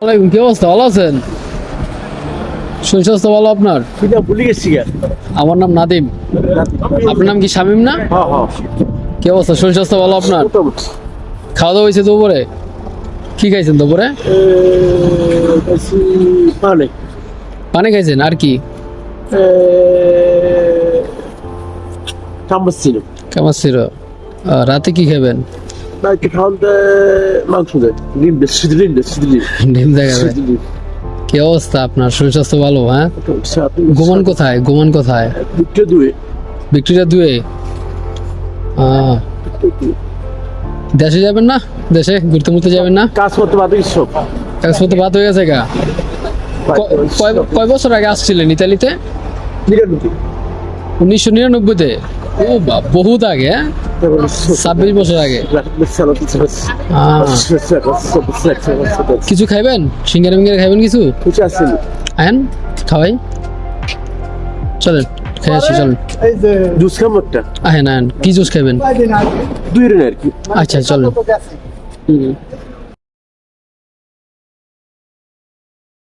ওয়ালাইকুম, কি অবস্থা? ভালো আছেন? শরীর স্বাস্থ্য ভালো আপনার? ভুলে গেছি। আমার নাম নাদিম। আপনার নাম কি শামীম না? কি অবস্থা? শরীর স্বাস্থ্য ভালো আপনার? খাওয়া দাওয়া হয়েছে দুপুরে? কি খাইছেন দুপুরে? পানি খাইছেন? আর কি? চামচ ছিল। কেমন ছিল? রাতে কি খাবেন? মাংস দেয়, ডিম ডিম দেখাবে। কি অবস্থা আপনার? শরীর স্বাস্থ্য ভালো? হ্যাঁ, ঘুমান কোথায়? ঘুমান কোথায়? ভিক্টোরিয়া 2-এ। দেশে যাবেন না? দেশে ঘুরতে মুরতে যাবেন না? কাজ করতে পারবে সব। কাজ করতে বাদ হয়ে গেছে গা? কয় বছর আগে আসছিলেন ইতালিতে? 1999-তে? ও বাপ, বহুত আগে। 26 বছর আগে। কিছু খাইবেন? সিঙ্গারা মিঙ্গারা খাইবেন কিছু? আহেন খাওয়াই, চলেন খাই আসি, চলেন। জুস খাবো একটা। আহেন আহেন, কি জুস খাইবেন? 2 আর কি। আচ্ছা চলেন।